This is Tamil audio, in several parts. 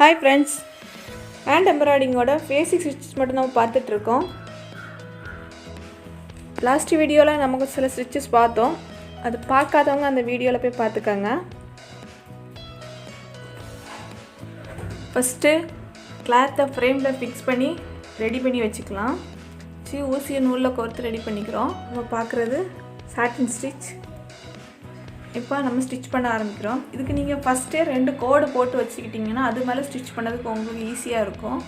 Hi friends, hand embroidering basic stitches மட்டும் நம்ம பார்த்துட்டு இருக்கோம். லாஸ்ட் வீடியோல நமக்கு சில ஸ்டிச்சஸ் பார்த்தோம். அது பார்க்காதவங்க அந்த வீடியோல போய் பார்த்துக்கங்க. ஃபர்ஸ்ட் கிளாத்தை ஃப்ரேம்ல ஃபிக்ஸ் பண்ணி ரெடி பண்ணி வச்சுக்கலாம். ஊசியை நூல்ல கோர்த்து ரெடி பண்ணிக்கிறோம். நம்ம பார்க்குறது சாட்டின் ஸ்டிச். இப்போ நம்ம ஸ்டிச் பண்ண ஆரம்பிக்கிறோம். இதுக்கு நீங்கள் ஃபஸ்ட்டே 2 கோடு போட்டு வச்சுக்கிட்டிங்கன்னா அது மேலே ஸ்டிச் பண்ணதுக்கு உங்களுக்கு ஈஸியாக இருக்கும்.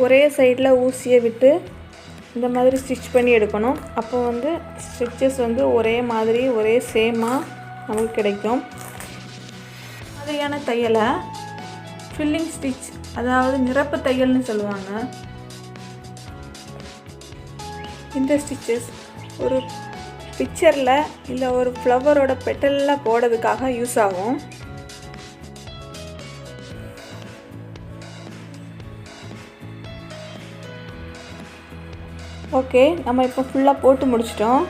ஒரே சைடில் ஊசியை விட்டு இந்த மாதிரி ஸ்டிச் பண்ணி எடுக்கணும். அப்போ ஸ்டிச்சஸ் ஒரே மாதிரி ஒரே சேமாக நமக்கு கிடைக்கும். மாதிரியான தையலை ஃபில்லிங் ஸ்டிச், அதாவது நிரப்பு தையல்னு சொல்லுவாங்க. இந்த ஸ்டிச்சஸ் ஒரு பிக்சரில் இல்லை ஒரு ஃப்ளவரோட பெட்டலில் போடுறதுக்காக யூஸ் ஆகும். ஓகே, நம்ம இப்போ ஃபுல்லாக போட்டு முடிச்சிட்டோம்.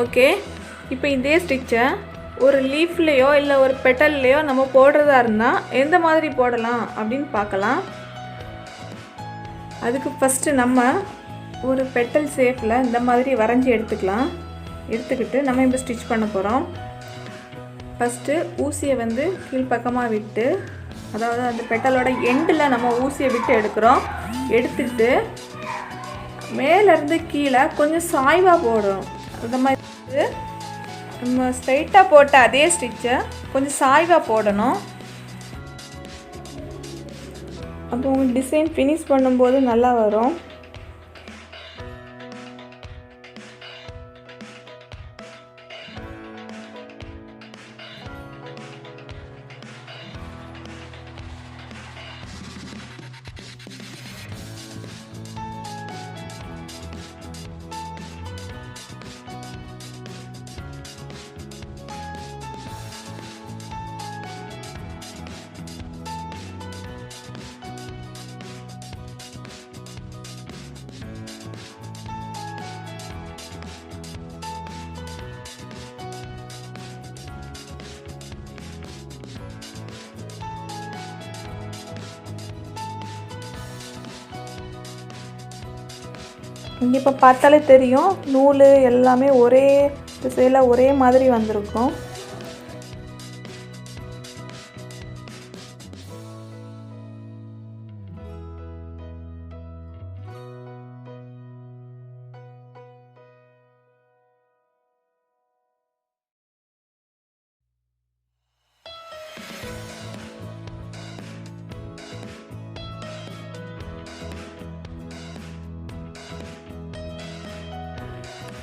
ஓகே, இப்போ இதே ஸ்டிச்சை ஒரு லீஃப்லேயோ இல்லை ஒரு பெட்டல்லையோ நம்ம போடுறதா இருந்தால் எந்த மாதிரி போடலாம் அப்படின்னு பார்க்கலாம். அதுக்கு ஃபஸ்ட்டு நம்ம ஒரு பெட்டல் ஷேப்பில் இந்த மாதிரி வரைஞ்சி எடுத்துக்கிட்டு நம்ம இப்போ ஸ்டிச் பண்ண போகிறோம். ஃபஸ்ட்டு ஊசியை கீழ்ப்பக்கமாக விட்டு, அதாவது அந்த பெட்டலோட எண்டில் நம்ம ஊசியை விட்டு எடுத்துக்கிட்டு மேலேருந்து கீழே கொஞ்சம் சாய்வாக போடுறோம். அந்த மாதிரி நம்ம ஸ்ட்ரைட்டாக போட்ட அதே ஸ்டிச்சை கொஞ்சம் சாய்வாக போடணும். அப்போ உங்களுக்கு டிசைன் ஃபினிஷ் பண்ணும்போது நல்லா வரும். இங்கே இப்போ பார்த்தாலே தெரியும், நூல் எல்லாமே ஒரே திசையில் ஒரே மாதிரி வந்திருக்கும்.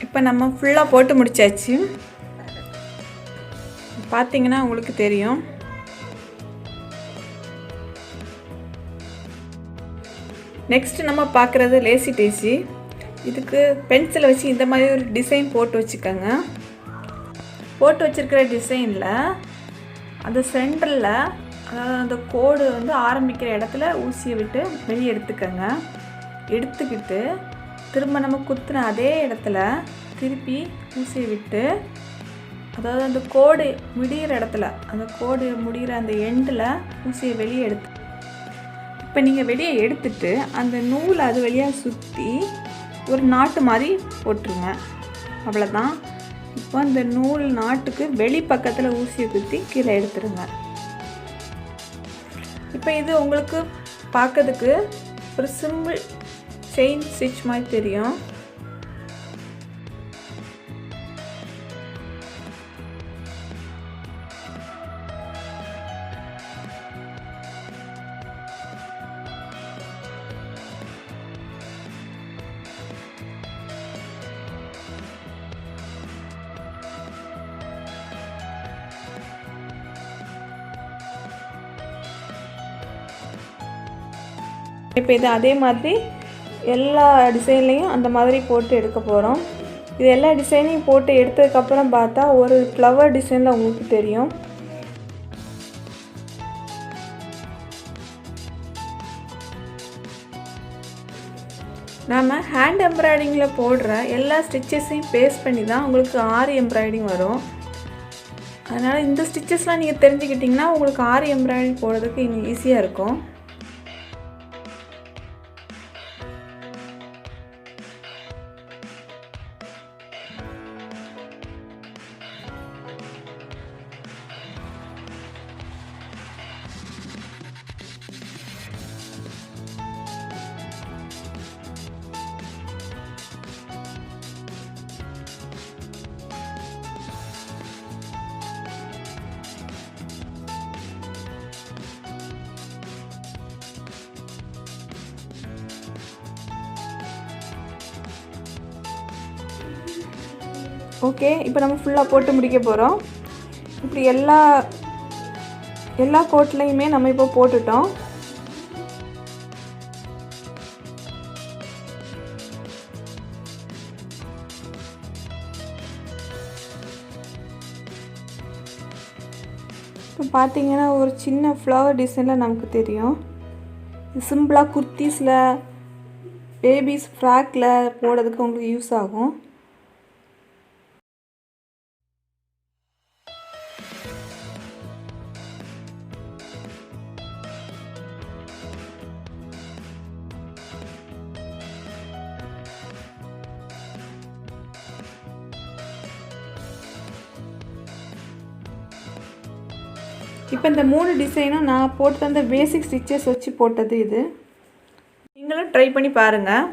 இப்போ நம்ம ஃபுல்லாக போட்டு முடிச்சாச்சு. பார்த்தீங்கன்னா உங்களுக்கு தெரியும். நெக்ஸ்ட் நம்ம பார்க்குறது லேசி டேசி. இதுக்கு பென்சிலை வச்சு இந்த மாதிரி ஒரு டிசைன் போட்டு வச்சுக்கோங்க. போட்டு வச்சுருக்கிற டிசைனில் அந்த சென்டரில், அதாவது அந்த கோடு ஆரம்பிக்கிற இடத்துல ஊசியை விட்டு வெளியே எடுத்துக்கிட்டு திரும்ப நம்ம குத்துன அதே இடத்துல திருப்பி ஊசியை விட்டு, அதாவது அந்த கோடு முடிகிற இடத்துல, அந்த கோடு முடிகிற அந்த எண்டில் ஊசியை வெளியே இப்போ நீங்கள் வெளியே எடுத்துட்டு அந்த நூலை அது வழியாக சுற்றி ஒரு நாட்டு மாதிரி போட்டுருங்க. அவ்வளோதான். இப்போ அந்த நூல் நாட்டுக்கு வெளி பக்கத்தில் ஊசியை குத்தி கீழே எடுத்துருங்க. இப்போ இது உங்களுக்கு பார்க்கறதுக்கு ஒரு சிம்பிள் செயின் ஸ்டிச் மாதிரி தெரியும். இப்போ இது அதே மாதிரி எல்லா டிசைன்லேயும் அந்த மாதிரி போட்டு எடுக்க போகிறோம். இது எல்லா டிசைனையும் போட்டு எடுத்ததுக்கப்புறம் பார்த்தா ஒரு ஃப்ளவர் டிசைனில் உங்களுக்கு தெரியும். நாம் ஹேண்ட் எம்ப்ராய்டிங்கில் போடுற எல்லா ஸ்டிச்சஸையும் பேஸ்ட் பண்ணி தான் உங்களுக்கு ஆரி எம்ப்ராய்டிங் வரும். அதனால் இந்த ஸ்டிச்சஸ்லாம் நீங்கள் தெரிஞ்சுக்கிட்டிங்கன்னா உங்களுக்கு ஆரி எம்ப்ராய்டிங் போடுறதுக்கு இன்னும் ஈஸியாக இருக்கும். ஓகே, இப்போ நம்ம ஃபுல்லாக போட்டு முடிக்க போகிறோம். இப்படி எல்லா கோட்லையுமே நம்ம இப்போ போட்டுட்டோம். இப்போ பார்த்தீங்கன்னா ஒரு சின்ன ஃப்ளவர் டிசைனில் நமக்கு தெரியும். சிம்பிளாக குர்த்திஸில் பேபிஸ் ஃப்ராக்கில் போடுறதுக்கு உங்களுக்கு யூஸ் ஆகும். இப்போ இந்த 3 டிசைனும் நான் போட்டு தந்த பேசிக் ஸ்டிச்சஸ் வச்சு போட்டது இது. நீங்களும் ட்ரை பண்ணி பாருங்கள்.